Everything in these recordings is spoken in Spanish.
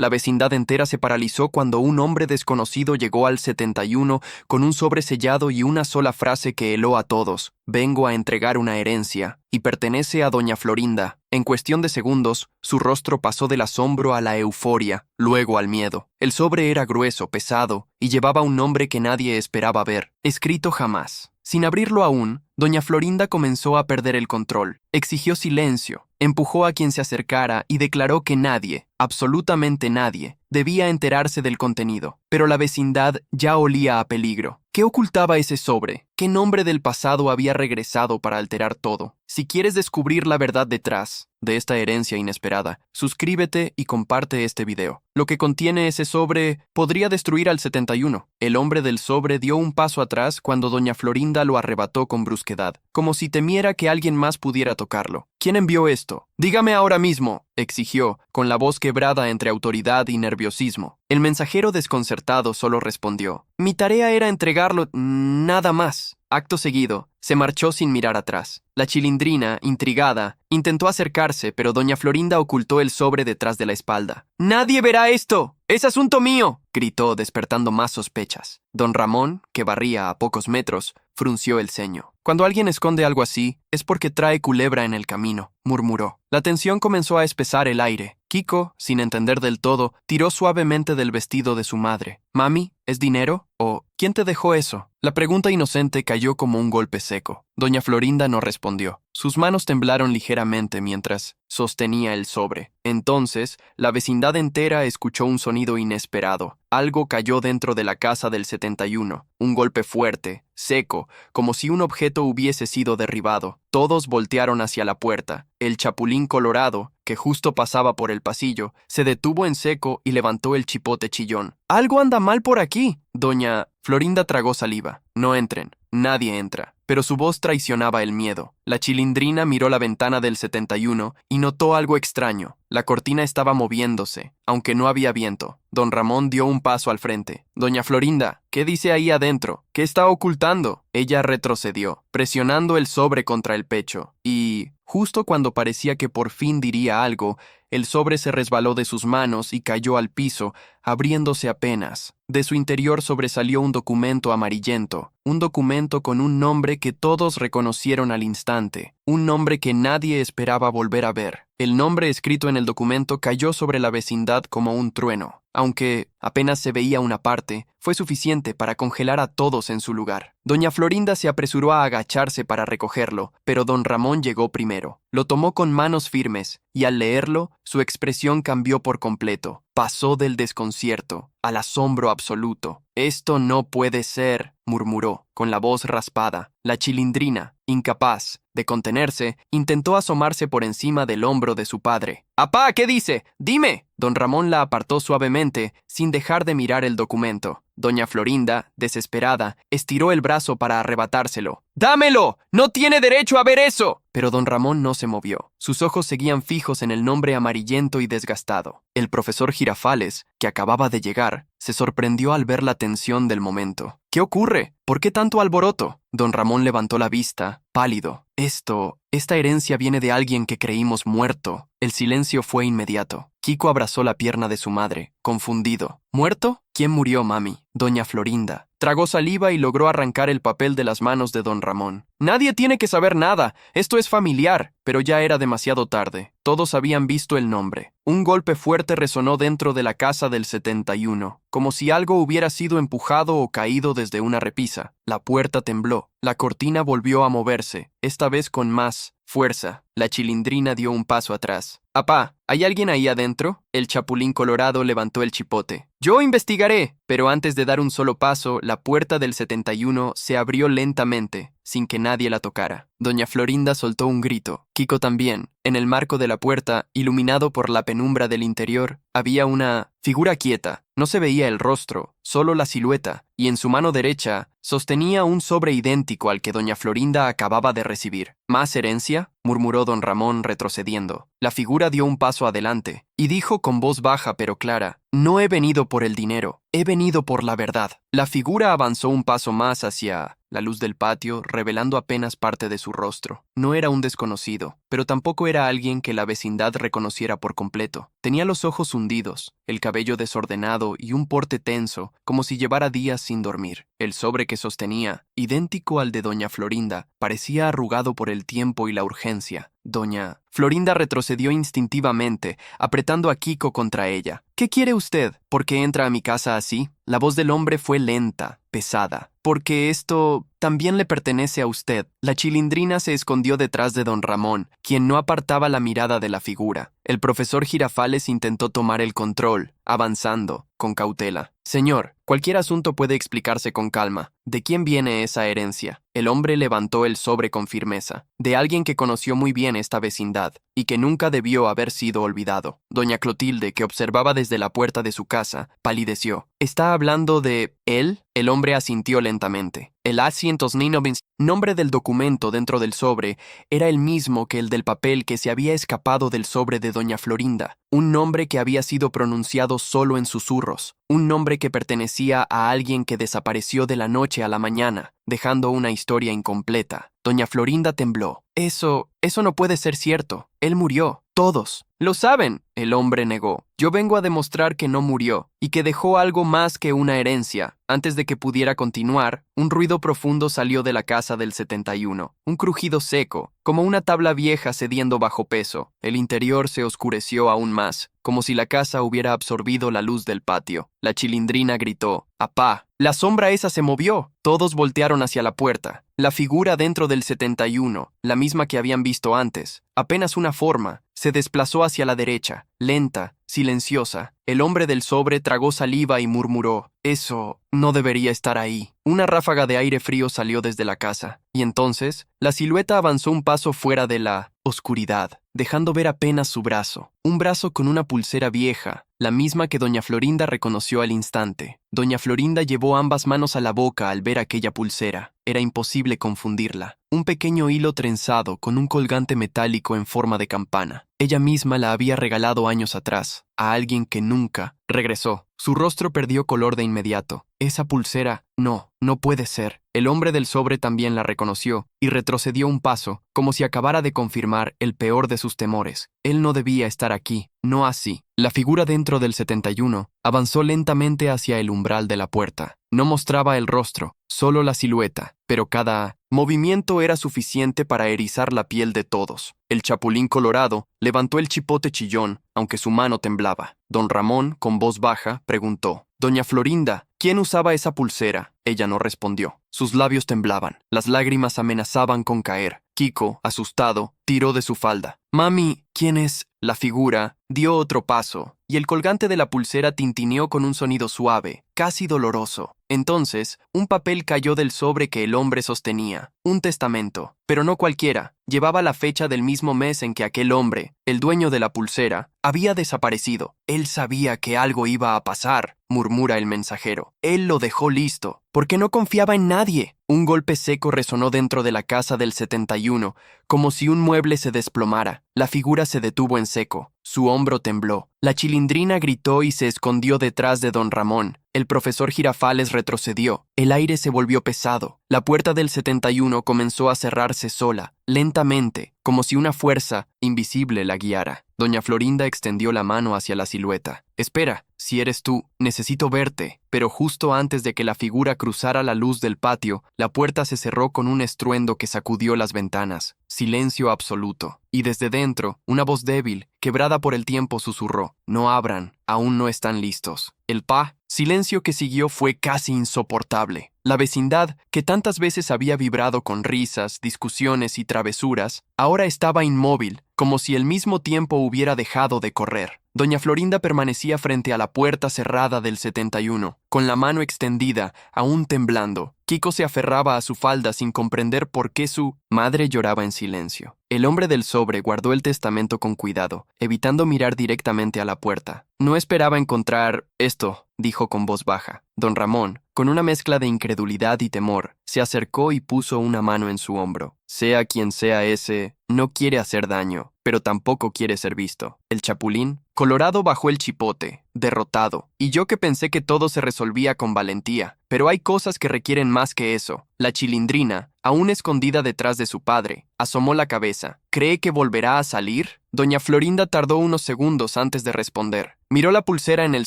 La vecindad entera se paralizó cuando un hombre desconocido llegó al 71 con un sobre sellado y una sola frase que heló a todos: «Vengo a entregar una herencia, y pertenece a doña Florinda». En cuestión de segundos, su rostro pasó del asombro a la euforia, luego al miedo. El sobre era grueso, pesado, y llevaba un nombre que nadie esperaba ver, escrito jamás. Sin abrirlo aún, doña Florinda comenzó a perder el control. Exigió silencio, empujó a quien se acercara y declaró que nadie, absolutamente nadie, debía enterarse del contenido. Pero la vecindad ya olía a peligro. ¿Qué ocultaba ese sobre? ¿Qué nombre del pasado había regresado para alterar todo? Si quieres descubrir la verdad detrás de esta herencia inesperada, suscríbete y comparte este video. Lo que contiene ese sobre podría destruir al 71. El hombre del sobre dio un paso atrás cuando doña Florinda lo arrebató con brusquedad, como si temiera que alguien más pudiera tocarlo. ¿Quién envió esto? «Dígame ahora mismo», exigió, con la voz quebrada entre autoridad y nerviosismo. El mensajero desconcertado solo respondió: «Mi tarea era entregarlo, nada más». Acto seguido, se marchó sin mirar atrás. La Chilindrina, intrigada, intentó acercarse, pero doña Florinda ocultó el sobre detrás de la espalda. «¡Nadie verá esto! ¡Es asunto mío!», gritó, despertando más sospechas. Don Ramón, que barría a pocos metros, frunció el ceño. «Cuando alguien esconde algo así, es porque trae culebra en el camino», murmuró. La tensión comenzó a espesar el aire. Kiko, sin entender del todo, tiró suavemente del vestido de su madre. «Mami, ¿es dinero? ¿O quién te dejó eso?». La pregunta inocente cayó como un golpe seco. Doña Florinda no respondió. Sus manos temblaron ligeramente mientras sostenía el sobre. Entonces, la vecindad entera escuchó un sonido inesperado. Algo cayó dentro de la casa del 71. Un golpe fuerte, seco, como si un objeto hubiese sido derribado. Todos voltearon hacia la puerta. El chapulín colorado, que justo pasaba por el pasillo, se detuvo en seco y levantó el chipote chillón. «Algo anda mal por aquí». Doña Florinda tragó saliva. «No entren. Nadie entra». Pero su voz traicionaba el miedo. La Chilindrina miró la ventana del 71 y notó algo extraño. La cortina estaba moviéndose, aunque no había viento. Don Ramón dio un paso al frente. «Doña Florinda, ¿qué dice ahí adentro? ¿Qué está ocultando?». Ella retrocedió, presionando el sobre contra el pecho. Y, justo cuando parecía que por fin diría algo, el sobre se resbaló de sus manos y cayó al piso, abriéndose apenas. De su interior sobresalió un documento amarillento, un documento con un nombre que todos reconocieron al instante, un nombre que nadie esperaba volver a ver. El nombre escrito en el documento cayó sobre la vecindad como un trueno. Aunque apenas se veía una parte, fue suficiente para congelar a todos en su lugar. Doña Florinda se apresuró a agacharse para recogerlo, pero don Ramón llegó primero. Lo tomó con manos firmes, y al leerlo, su expresión cambió por completo. Pasó del desconcierto al asombro absoluto. «Esto no puede ser», murmuró, con la voz raspada. La Chilindrina, incapaz de contenerse, intentó asomarse por encima del hombro de su padre. «¡Apá, qué dice! ¡Dime!». Don Ramón la apartó suavemente, sin dejar de mirar el documento. Doña Florinda, desesperada, estiró el brazo para arrebatárselo. «¡Dámelo! ¡No tiene derecho a ver eso!». Pero don Ramón no se movió. Sus ojos seguían fijos en el nombre amarillento y desgastado. El profesor Girafales, que acababa de llegar, se sorprendió al ver la tensión del momento. «¿Qué ocurre? ¿Por qué tanto alboroto?». Don Ramón levantó la vista, pálido. Esta herencia viene de alguien que creímos muerto». El silencio fue inmediato. Kiko abrazó la pierna de su madre, confundido. «¿Muerto? ¿Quién murió, mami?». «Doña Florinda». Tragó saliva y logró arrancar el papel de las manos de don Ramón. «Nadie tiene que saber nada. Esto es familiar». Pero ya era demasiado tarde. Todos habían visto el nombre. Un golpe fuerte resonó dentro de la casa del 71, como si algo hubiera sido empujado o caído desde una repisa. La puerta tembló. La cortina volvió a moverse, esta vez con más fuerza. La Chilindrina dio un paso atrás. «Apá, ¿hay alguien ahí adentro?». El chapulín colorado levantó el chipote. «Yo investigaré». Pero antes de dar un solo paso, la puerta del 71 se abrió lentamente, sin que nadie la tocara. Doña Florinda soltó un grito. Kiko también. En el marco de la puerta, iluminado por la penumbra del interior, había una figura quieta. No se veía el rostro, solo la silueta, y en su mano derecha sostenía un sobre idéntico al que doña Florinda acababa de recibir. «¿Más herencia?», murmuró don Ramón retrocediendo. La figura dio un paso adelante y dijo con voz baja pero clara: «No he venido por el dinero, he venido por la verdad». La figura avanzó un paso más hacia la luz del patio, revelando apenas parte de su rostro. No era un desconocido, pero tampoco era alguien que la vecindad reconociera por completo. Tenía los ojos hundidos, el cabello desordenado y un porte tenso, como si llevara días sin dormir. El sobre que sostenía, idéntico al de doña Florinda, parecía arrugado por el tiempo y la urgencia. Doña Florinda retrocedió instintivamente, apretando a Kiko contra ella. «¿Qué quiere usted? ¿Por qué entra a mi casa así?» La voz del hombre fue lenta, pesada. «Porque esto también le pertenece a usted». La chilindrina se escondió detrás de don Ramón, quien no apartaba la mirada de la figura. El profesor Girafales intentó tomar el control, avanzando, con cautela. «Señor, cualquier asunto puede explicarse con calma. ¿De quién viene esa herencia?» El hombre levantó el sobre con firmeza. «De alguien que conoció muy bien esta vecindad, y que nunca debió haber sido olvidado». Doña Clotilde, que observaba desde la puerta de su casa, palideció. «¿Está hablando de él?» El hombre asintió lentamente. El A109, nombre del documento dentro del sobre, era el mismo que el del papel que se había escapado del sobre de doña Florinda. Un nombre que había sido pronunciado solo en susurros. Un nombre que pertenecía a alguien que desapareció de la noche a la mañana, dejando una historia incompleta. Doña Florinda tembló. Eso no puede ser cierto. Él murió. Todos. «Lo saben», el hombre negó. «Yo vengo a demostrar que no murió y que dejó algo más que una herencia». Antes de que pudiera continuar, un ruido profundo salió de la casa del 71. Un crujido seco, como una tabla vieja cediendo bajo peso. El interior se oscureció aún más, como si la casa hubiera absorbido la luz del patio. La chilindrina gritó: «¡Apá!». La sombra esa se movió. Todos voltearon hacia la puerta. La figura dentro del 71, la misma que habían visto antes, apenas una forma, se desplazó hacia la derecha, lenta, silenciosa. El hombre del sobre tragó saliva y murmuró: «Eso no debería estar ahí». Una ráfaga de aire frío salió desde la casa, y entonces la silueta avanzó un paso fuera de la oscuridad, dejando ver apenas su brazo. Un brazo con una pulsera vieja, la misma que doña Florinda reconoció al instante. Doña Florinda llevó ambas manos a la boca al ver aquella pulsera. Era imposible confundirla. Un pequeño hilo trenzado con un colgante metálico en forma de campana. Ella misma la había regalado años atrás, a alguien que nunca regresó. Su rostro perdió color de inmediato. Esa pulsera, no puede ser. El hombre del sobre también la reconoció y retrocedió un paso, como si acabara de confirmar el peor de sus temores. Él no debía estar aquí, no así. La figura dentro del 71 avanzó lentamente hacia el umbral de la puerta. No mostraba el rostro, solo la silueta, pero cada movimiento era suficiente para erizar la piel de todos. El chapulín colorado levantó el chipote chillón, aunque su mano temblaba. Don Ramón, con voz baja, preguntó: «Doña Florinda, ¿quién usaba esa pulsera?» Ella no respondió. Sus labios temblaban. Las lágrimas amenazaban con caer. Kiko, asustado, tiró de su falda. «Mami, ¿quién es?» La figura dio otro paso, y el colgante de la pulsera tintineó con un sonido suave, casi doloroso. Entonces, un papel cayó del sobre que el hombre sostenía. Un testamento, pero no cualquiera. Llevaba la fecha del mismo mes en que aquel hombre, el dueño de la pulsera, había desaparecido. «Él sabía que algo iba a pasar», murmura el mensajero. «Él lo dejó listo, porque no confiaba en nadie». Un golpe seco resonó dentro de la casa del 71, como si un mueble se desplomara. La figura se detuvo en seco. Su hombro tembló. La chilindrina gritó y se escondió detrás de don Ramón. El profesor Girafales retrocedió. El aire se volvió pesado. La puerta del 71 comenzó a cerrarse sola, lentamente, como si una fuerza invisible la guiara. Doña Florinda extendió la mano hacia la silueta. «Espera, si eres tú, necesito verte». Pero justo antes de que la figura cruzara la luz del patio, la puerta se cerró con un estruendo que sacudió las ventanas. Silencio absoluto. Y desde dentro, una voz débil, quebrada por el tiempo, susurró: «No abran, aún no están listos». El silencio que siguió fue casi insoportable. La vecindad, que tantas veces había vibrado con risas, discusiones y travesuras, ahora estaba inmóvil, como si el mismo tiempo hubiera dejado de correr. Doña Florinda permanecía frente a la puerta cerrada del 71, con la mano extendida, aún temblando. Kiko se aferraba a su falda sin comprender por qué su madre lloraba en silencio. El hombre del sobre guardó el testamento con cuidado, evitando mirar directamente a la puerta. «No esperaba encontrar esto», dijo con voz baja. Don Ramón, con una mezcla de incredulidad y temor, se acercó y puso una mano en su hombro. «Sea quien sea ese, no quiere hacer daño, pero tampoco quiere ser visto. El chapulín, colorado, bajó el chipote, derrotado, y yo que pensé que todo se resolvía con valentía. Pero hay cosas que requieren más que eso. La chilindrina, aún escondida detrás de su padre, asomó la cabeza. ¿Cree que volverá a salir? Doña Florinda tardó unos segundos antes de responder. Miró la pulsera en el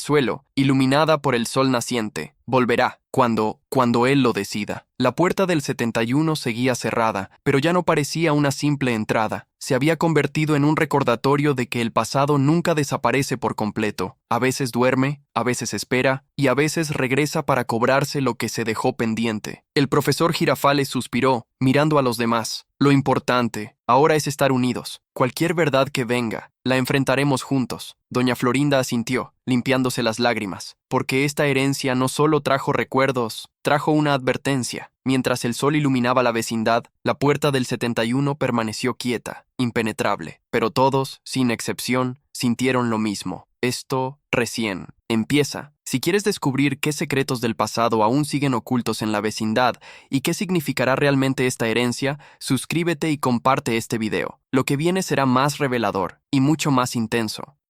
suelo, iluminada por el sol naciente. Volverá, cuando él lo decida. La puerta del 71 seguía cerrada, pero ya no parecía una simple entrada. Se había convertido en un recordatorio de que el pasado nunca desaparece por completo. A veces duerme, a veces espera, y a veces regresa para cobrarse lo que se dejó pendiente. El profesor Girafales suspiró, mirando a los demás. Lo importante ahora es estar unidos. Cualquier verdad que venga, la enfrentaremos juntos. Doña Florinda asintió, limpiándose las lágrimas, porque esta herencia no solo trajo recuerdos, trajo una advertencia. Mientras el sol iluminaba la vecindad, la puerta del 71 permaneció quieta, impenetrable. Pero todos, sin excepción, sintieron lo mismo. Esto recién empieza. Si quieres descubrir qué secretos del pasado aún siguen ocultos en la vecindad y qué significará realmente esta herencia, suscríbete y comparte este video. Lo que viene será más revelador y mucho más intenso.